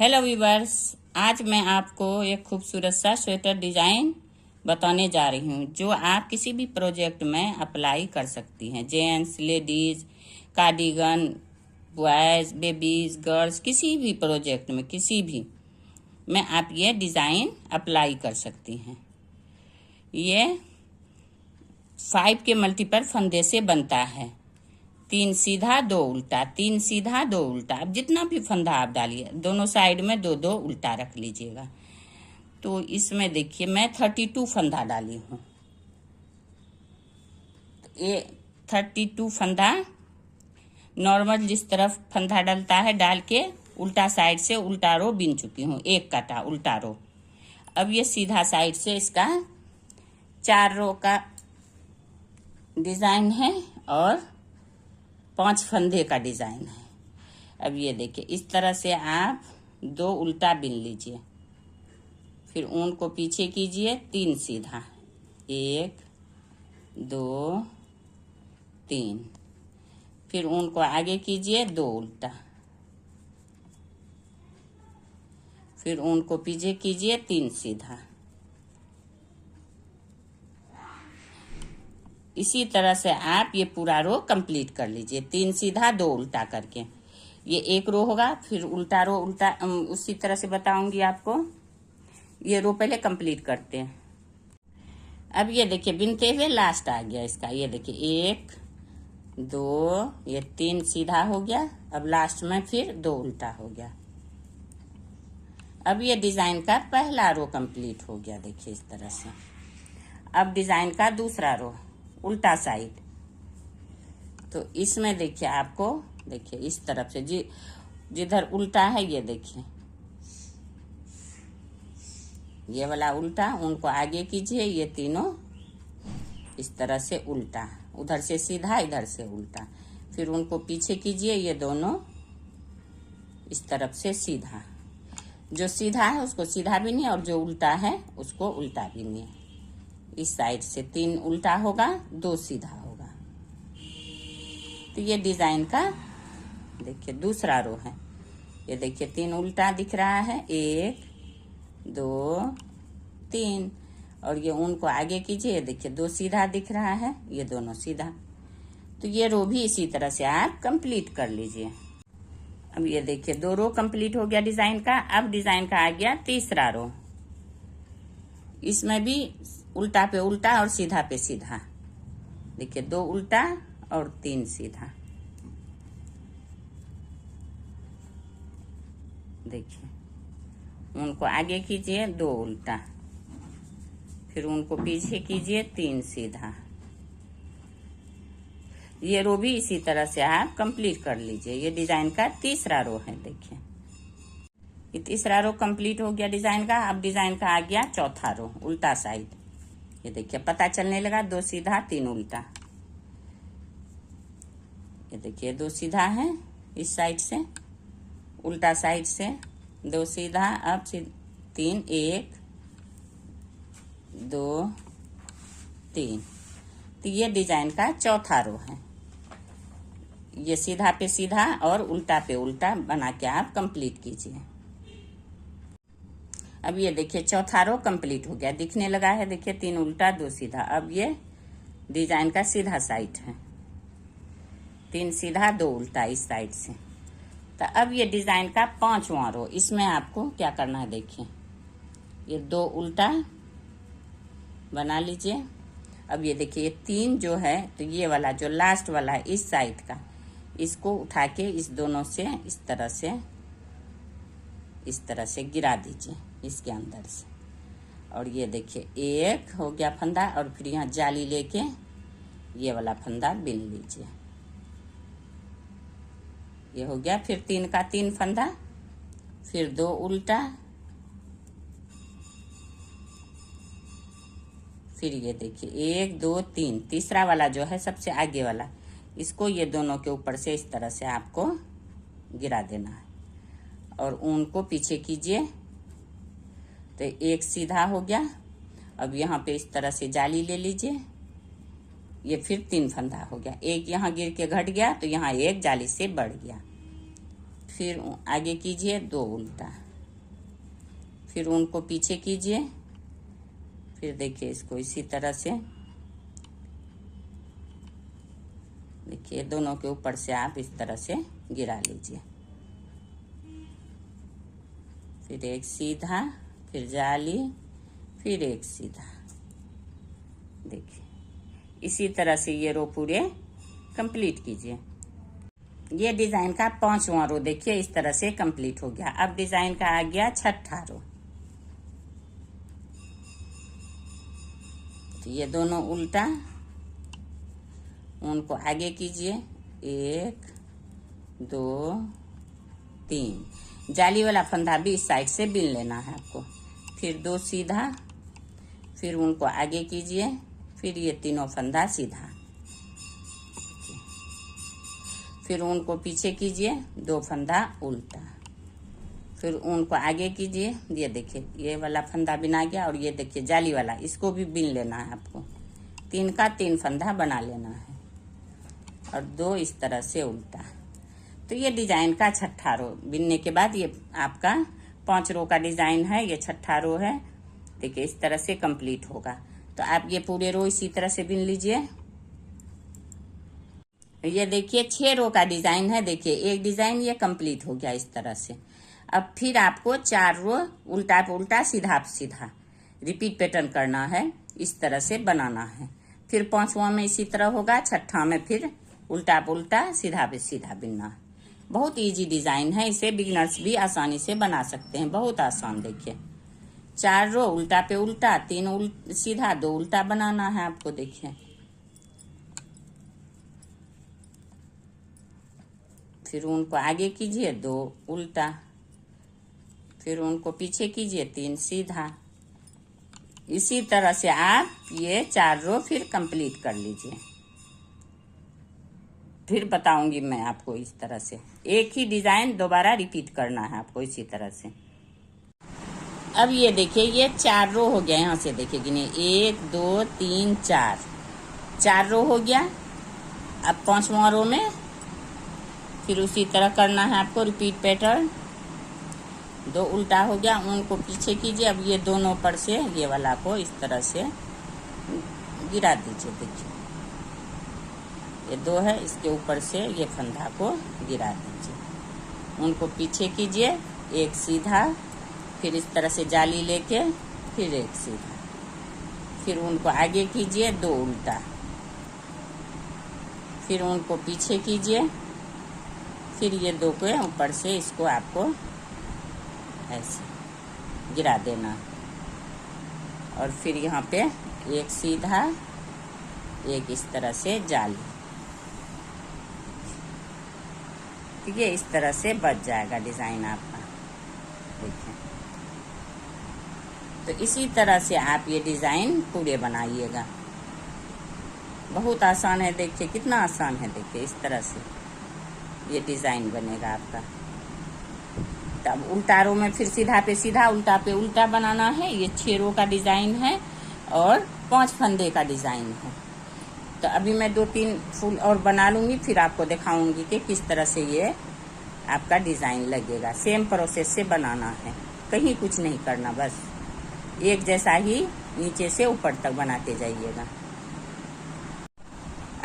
Hello viewers, आज मैं आपको एक खूबसूरत सा स्वेटर डिज़ाइन बताने जा रही हूँ जो आप किसी भी प्रोजेक्ट में अप्लाई कर सकती हैं। Gents, ladies, cardigan, boys, babies, girls, किसी भी प्रोजेक्ट में किसी भी में आप ये डिज़ाइन अप्लाई कर सकती हैं। ये 5 के मल्टीपल फंदे से बनता है। 3 सीधा 2 उल्टा, 3 सीधा 2 उल्टा। अब जितना भी फंदा आप डालिए, दोनों साइड में 2-2 उल्टा रख लीजिएगा। तो इसमें देखिए मैं 32 फंदा डाली हूँ। ये 32 फंदा नॉर्मल जिस तरफ फंदा डलता है डाल के उल्टा साइड से उल्टा रो बिन चुकी हूँ, एक काटा उल्टा रो। अब ये सीधा साइड से इसका 4 रो का डिज़ाइन है और 5 फंदे का डिज़ाइन है। अब ये देखिए इस तरह से आप 2 उल्टा बिन लीजिए, फिर ऊन को पीछे कीजिए, 3 सीधा, 1 2 3, फिर ऊन को आगे कीजिए, 2 उल्टा, फिर ऊन को पीछे कीजिए, 3 सीधा। इसी तरह से आप ये पूरा रो कंप्लीट कर लीजिए, 3 सीधा 2 उल्टा करके। ये एक रो होगा, फिर उल्टा रो उल्टा उसी तरह से बताऊंगी आपको। ये रो पहले कंप्लीट करते हैं। अब ये देखिए बिनते हुए लास्ट आ गया इसका। ये देखिए 1 2, ये 3 सीधा हो गया। अब लास्ट में फिर 2 उल्टा हो गया। अब ये डिजाइन का पहला रो कंप्लीट हो गया, देखिए इस तरह से। अब डिजाइन का दूसरा रो उल्टा साइड, तो इसमें देखिए आपको देखिए इस तरफ से जिधर उल्टा है ये देखिए ये वाला उल्टा, उनको आगे कीजिए, ये तीनों इस तरह से उल्टा, उधर से सीधा इधर से उल्टा, फिर उनको पीछे कीजिए, ये दोनों इस तरफ से सीधा। जो सीधा है उसको सीधा भी नहीं और जो उल्टा है उसको उल्टा भी नहीं। इस साइड से 3 उल्टा होगा, 2 सीधा होगा। तो ये डिजाइन का देखिए दूसरा रो है। ये देखिए 3 उल्टा दिख रहा है, 1 2 3, और ये ऊन को आगे कीजिए, ये देखिए 2 सीधा दिख रहा है, ये दोनों सीधा। तो ये रो भी इसी तरह से आप कंप्लीट कर लीजिए। अब ये देखिए 2 रो कंप्लीट हो गया डिजाइन का। अब डिजाइन का आ गया तीसरा रो। इसमें भी उल्टा पे उल्टा और सीधा पे सीधा। देखिए 2 उल्टा और 3 सीधा। देखिए उनको आगे कीजिए, 2 उल्टा, फिर उनको पीछे कीजिए, 3 सीधा। ये रो भी इसी तरह से आप कंप्लीट कर लीजिए। ये डिजाइन का तीसरा रो है। देखिए ये तीसरा रो कंप्लीट हो गया डिजाइन का। अब डिजाइन का आ गया चौथा रो उल्टा साइड। ये देखिए पता चलने लगा, 2 सीधा 3 उल्टा। ये देखिए 2 सीधा है इस साइड से, उल्टा साइड से 2 सीधा। अब 3, 1 2 3। तो ये डिजाइन का चौथा रो है। ये सीधा पे सीधा और उल्टा पे उल्टा बना के आप कंप्लीट कीजिए। अब ये देखिए चौथा रो कंप्लीट हो गया, दिखने लगा है। देखिए 3 उल्टा 2 सीधा। अब ये डिजाइन का सीधा साइड है, 3 सीधा 2 उल्टा इस साइड से। तो अब ये डिजाइन का 5वां रो। इसमें आपको क्या करना है, देखिए ये 2 उल्टा बना लीजिए। अब ये देखिए 3 जो है, तो ये वाला जो लास्ट वाला है इस साइड का, इसको उठा के इस दोनों से इस तरह से गिरा दीजिए इसके अंदर से। और ये देखिए 1 हो गया फंदा, और फिर यहाँ जाली लेके ये वाला फंदा बिन लीजिए। ये हो गया। फिर 3 का 3 फंदा, फिर 2 उल्टा, फिर ये देखिए 1 2 3, तीसरा वाला जो है सबसे आगे वाला, इसको ये दोनों के ऊपर से इस तरह से आपको गिरा देना है और ऊन को पीछे कीजिए। तो 1 सीधा हो गया। अब यहाँ पे इस तरह से जाली ले लीजिए, ये फिर 3 फंदा हो गया। 1 यहाँ गिर के घट गया, तो यहाँ 1 जाली से बढ़ गया। फिर आगे कीजिए, 2 उल्टा, फिर उनको पीछे कीजिए। फिर देखिए इसको इसी तरह से देखिए दोनों के ऊपर से आप इस तरह से गिरा लीजिए। फिर एक सीधा, फिर जाली, फिर एक सीधा। देखिए इसी तरह से ये रो पूरे कंप्लीट कीजिए। ये डिजाइन का 5वां रो देखिए इस तरह से कंप्लीट हो गया। अब डिजाइन का आ गया 6ठा रो। तो ये दोनों उल्टा, उनको आगे कीजिए। 1 2 3। जाली वाला फंदा भी इस साइड से बिन लेना है आपको। फिर 2 सीधा, फिर उनको आगे कीजिए। फिर ये तीनों फंदा सीधा, फिर उनको पीछे कीजिए। 2 फंदा उल्टा, फिर उनको आगे कीजिए। ये देखिए ये वाला फंदा बिना गया। और ये देखिए जाली वाला, इसको भी बिन लेना है आपको। 3 का 3 फंदा बना लेना है और 2 इस तरह से उल्टा। तो ये डिजाइन का 6ठा रो बिनने के बाद ये आपका 5 रो का डिजाइन है। ये 6ठा रो है। देखिए इस तरह से कंप्लीट होगा। तो आप ये पूरे रो इसी तरह से बिन लीजिए। ये देखिए 6 रो का डिजाइन है। देखिए एक डिजाइन ये कंप्लीट हो गया इस तरह से। अब फिर आपको 4 रो उल्टा पे उल्टा, सीधा पे सीधा रिपीट पैटर्न करना है। इस तरह से बनाना है। फिर 5वां में इसी तरह होगा। 6ठा में फिर उल्टा पे उल्टा, सीधा पे सीधा बिनना है। बहुत इजी डिजाइन है। इसे बिगिनर्स भी आसानी से बना सकते हैं। बहुत आसान। देखिए 4 रो उल्टा पे उल्टा, 3 सीधा, 2 उल्टा बनाना है आपको। देखिए फिर उनको आगे कीजिए। 2 उल्टा, फिर उनको पीछे कीजिए। 3 सीधा। इसी तरह से आप ये 4 रो फिर कंप्लीट कर लीजिए। फिर बताऊंगी मैं आपको। इस तरह से एक ही डिजाइन दोबारा रिपीट करना है आपको इसी तरह से। अब ये देखिए ये 4 रो हो गया। यहाँ से देखिए गिनिए 1 2 3 4 रो हो गया। अब 5वां रो में फिर उसी तरह करना है आपको रिपीट पैटर्न। 2 उल्टा हो गया, उनको पीछे कीजिए। अब ये दोनों पर से ये वाला को इस तरह से गिरा दीजिए। देखिए ये 2 है, इसके ऊपर से ये फंदा को गिरा दीजिए। उनको पीछे कीजिए। 1 सीधा, फिर इस तरह से जाली लेके फिर 1 सीधा, फिर उनको आगे कीजिए। 2 उल्टा, फिर उनको पीछे कीजिए। फिर ये 2 के ऊपर से इसको आपको ऐसे गिरा देना। और फिर यहाँ पे 1 सीधा, 1 इस तरह से जाली। ठीक है, इस तरह से बच जाएगा डिजाइन आपका। देखिए तो इसी तरह से आप ये डिजाइन पूरे बनाइएगा। बहुत आसान है। देखिए कितना आसान है। देखिए इस तरह से ये डिजाइन बनेगा आपका। तब उल्टा रो में फिर सीधा पे सीधा, उल्टा पे उल्टा बनाना है। ये 6 रो का डिजाइन है और 5 फंदे का डिजाइन है। तो अभी मैं 2-3 फूल और बना लूंगी, फिर आपको दिखाऊंगी कि किस तरह से ये आपका डिजाइन लगेगा। सेम प्रोसेस से बनाना है, कहीं कुछ नहीं करना, बस एक जैसा ही नीचे से ऊपर तक बनाते जाइएगा।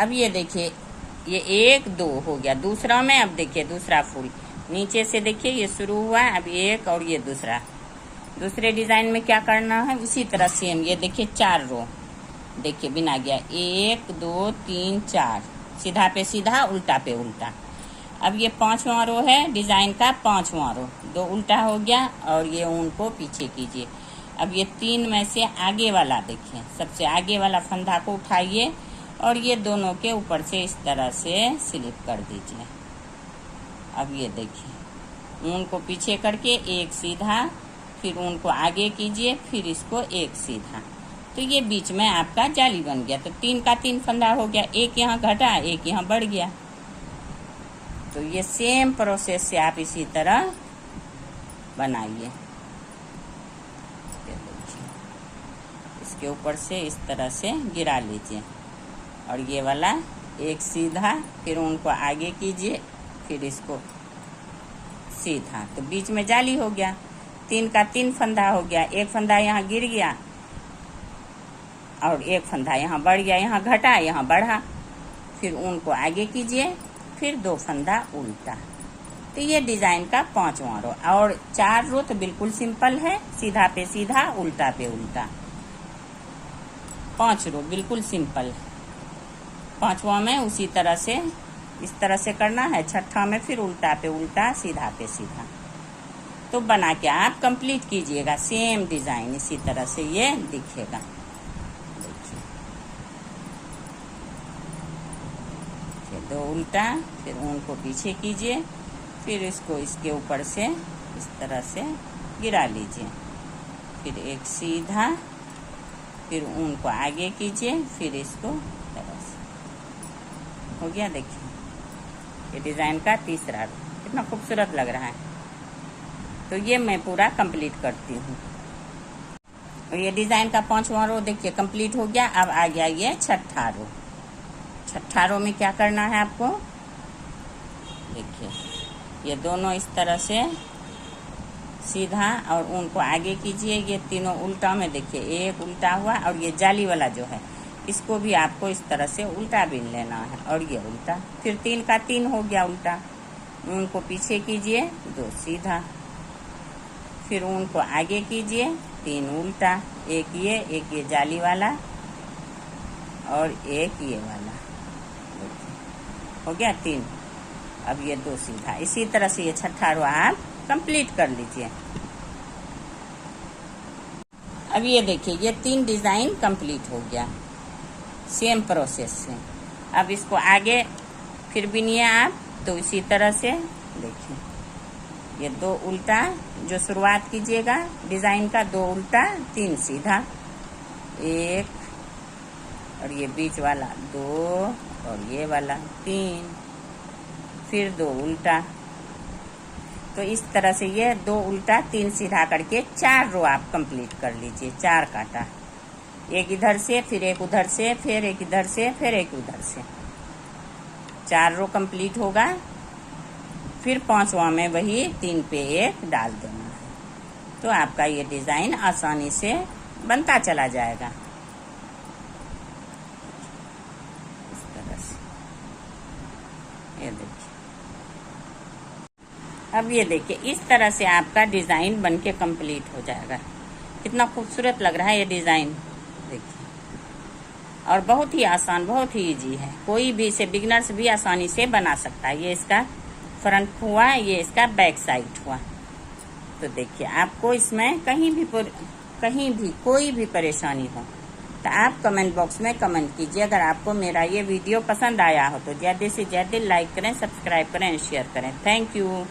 अब ये देखिए ये 1 2 हो गया दूसरा में। अब देखिए दूसरा फूल नीचे से देखिए ये शुरू हुआ है। अब 1 और ये दूसरे डिजाइन में क्या करना है, उसी तरह सेम। ये देखिए 4 रो देखिए बिना गया। 1 2 3 4, सीधा पे सीधा, उल्टा पे उल्टा। अब ये 5वां रो है डिजाइन का, 5वां रो। 2 उल्टा हो गया और ये उनको पीछे कीजिए। अब ये 3 में से आगे वाला देखिए, सबसे आगे वाला फंदा को उठाइए और ये दोनों के ऊपर से इस तरह से स्लिप कर दीजिए। अब ये देखिए उनको पीछे करके 1 सीधा, फिर उनको आगे कीजिए, फिर इसको 1 सीधा। तो ये बीच में आपका जाली बन गया। तो 3 का 3 फंदा हो गया। 1 यहाँ घटा, 1 यहाँ बढ़ गया। तो ये सेम प्रोसेस से आप इसी तरह बनाइए। इसके ऊपर से इस तरह से गिरा लीजिए और ये वाला 1 सीधा, फिर उनको आगे कीजिए, फिर इसको सीधा। तो बीच में जाली हो गया। 3 का 3 फंदा हो गया, एक फंदा यहाँ गिर गया और एक फंदा यहाँ बढ़ गया, यहाँ घटा यहाँ बढ़ा। फिर ऊन को आगे कीजिए, फिर 2 फंदा उल्टा। तो ये डिजाइन का 5वां रो। और 4 रो तो बिल्कुल सिंपल है, सीधा पे सीधा, उल्टा पे उल्टा। 5 रो बिल्कुल सिंपल। 5वां में उसी तरह से इस तरह से करना है। 6ठा में फिर उल्टा पे उल्टा, सीधा पे सीधा। तो बना के आप कंप्लीट कीजिएगा। सेम डिजाइन इसी तरह से ये दिखेगा। देखिए, फिर 2 उल्टा, फिर ऊन को पीछे कीजिए, फिर इसको इसके ऊपर से इस तरह से गिरा लीजिए, फिर एक सीधा, फिर ऊन को आगे कीजिए, फिर इसको तरह से हो गया। देखिए, ये डिजाइन का 3रा रो कितना खूबसूरत लग रहा है। तो ये मैं पूरा कंप्लीट करती हूँ। और ये डिजाइन का 5वां रो देखिए कंप्लीट हो गया। अब आ गया ये 6ठा रो। 6ठा रो में क्या करना है आपको, देखिए, ये दोनों इस तरह से सीधा और ऊन को आगे कीजिए। ये तीनों उल्टा में देखिए, एक उल्टा हुआ और ये जाली वाला जो है इसको भी आपको इस तरह से उल्टा बीन लेना है। और ये उल्टा, फिर 3 का 3 हो गया उल्टा। ऊन को पीछे कीजिए, 2 सीधा, फिर ऊन को आगे कीजिए, 3 उल्टा, एक ये जाली वाला और एक ये वाला, हो गया 3। अब ये 2 सीधा। इसी तरह से ये 6ठा रो आप कंप्लीट कर लीजिए। अब ये देखिए, ये 3 डिजाइन कंप्लीट हो गया सेम प्रोसेस से। अब इसको आगे फिर बीनिए आप, तो इसी तरह से देखिए, ये 2 उल्टा जो शुरुआत कीजिएगा डिजाइन का, 2 उल्टा 3 सीधा, 1 और ये बीच वाला 2 और ये वाला 3, फिर 2 उल्टा। तो इस तरह से ये 2 उल्टा 3 सीधा करके 4 रो आप कंप्लीट कर लीजिए। 4 काटा, एक इधर से, फिर एक उधर से, फिर एक इधर से, फिर एक उधर से, 4 रो कंप्लीट होगा। फिर 5वां में वही 3 पे 1 डाल देना है। तो आपका ये डिजाइन आसानी से बनता चला जाएगा इस तरह से। ये देखिए, अब ये देखिए, इस तरह से आपका डिजाइन बनके कंप्लीट हो जाएगा। कितना खूबसूरत लग रहा है ये डिजाइन, देखिए। और बहुत ही आसान, बहुत ही इजी है। कोई भी इसे बिगिनर्स भी आसानी से बना सकता है। ये इसका फ्रंट हुआ, ये इसका बैक साइड हुआ। तो देखिए, आपको इसमें कहीं भी कोई भी परेशानी हो तो आप कमेंट बॉक्स में कमेंट कीजिए। अगर आपको मेरा ये वीडियो पसंद आया हो तो जल्दी से जल्दी लाइक करें, सब्सक्राइब करें, शेयर करें। Thank you.